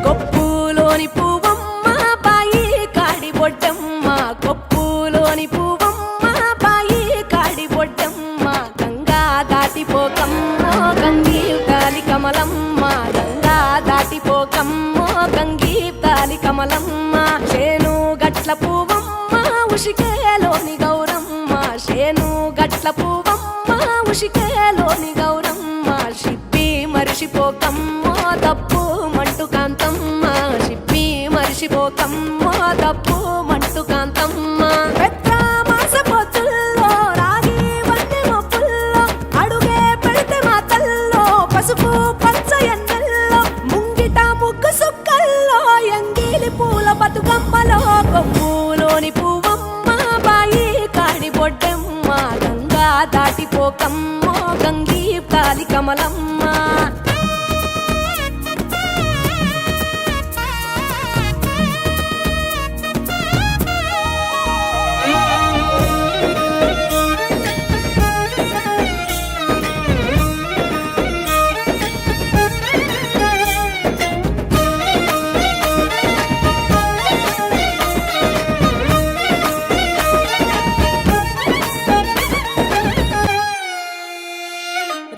కొప్పులోని పువ్వమ్మ బాయి కాడి బొడ్డమ్మ, కొప్పులోని పువ్వమ్మ బాయి కాడి బొడ్డమ్మ, గంగా దాటిపోకమ్మో గంగీ తాలి కమలమ్మ, గంగా దాటిపోకమ్మో గంగీ తాలి కమలమ్మ, చేను గట్ల పువ్వమ్మ ఉషికేలోని గౌరమ్మ, చేను గట్ల పువ్వమ్మ ఉషికేలోని గౌరమ్మ, షిప్పి మరిషిపోకమ్మో తప్పు మంటు కాంతమ్మ, షిప్పి మరిషిపోకమ్మో తప్పు మంటు కాంతమ్మ, పెద్ద మాస పొత్తుల్లో రాగి వన్నె మొప్పుల్లో అడుగే పెడితే మాతల్లో పసుపు పచ్చ ఎన్నెల్లో ముంగిట ముగ్గు సుక్కల్లో ఎంగిలి పూల బతుకమ్మలో, కొమ్ములోని పువ్వమ్మ బాయి కాడి బొడ్డమ్మ, గంగా దాటిపోకమ్మో గంగీ తాలి కమలమ్మ.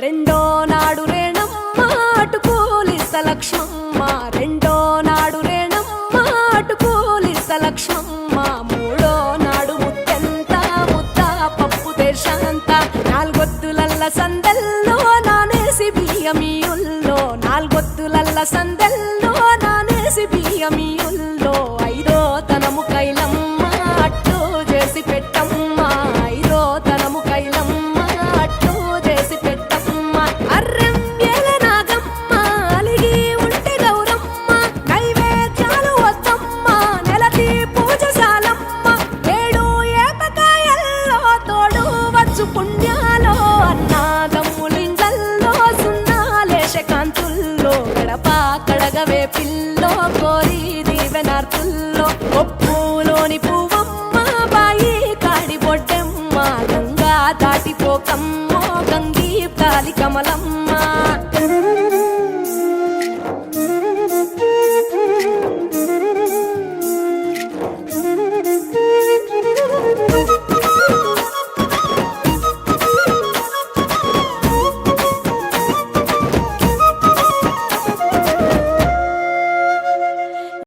రెండో నాడు రేణమ్మ అటుకూలిస్త లక్ష్మమ్మ, రెండో నాడు రేణమ్మ అటుకూలిస్త లక్ష్మమ్మ, మూడో నాడు ముత్తెంత ముద్ద పప్పు దేశంత, నాలుగొత్తులల్ల సందెల్లో నానేసి బియ్యమియుల్లో, నాలుగొత్తులల్ల సందెల్లో నానేసి బియ్యమియుల్లో, ఐదో తనము కైలమ్మ అట్టు చేసి పెట్టమ్మ, ఐదో తనము కైలమ్మ అట్టు చేసి పెట్టమ్మ, అర్రెం ఏల నాగమ్మ అలిగి ఉంటే గౌరమ్మ, నైవేద్యాలు వద్దమ్మ నెలతి పూజశాలమ్మ, ఏడు ఏపకాయల్లో తోడు వచ్చు పుణ్యాలో, అన్నాదమ్ములింగల్లో సున్నాలేశ కాంతుల్లో, గడప కడగవే పిల్లో కోరి దీవెనార్తుల్లో, కొప్పులోని పువ్వమ్మ బాయి కాడి బొడ్డమ్మ, గంగా దాటిపోకమ్మో గంగీ తాలి కమలమ్మ.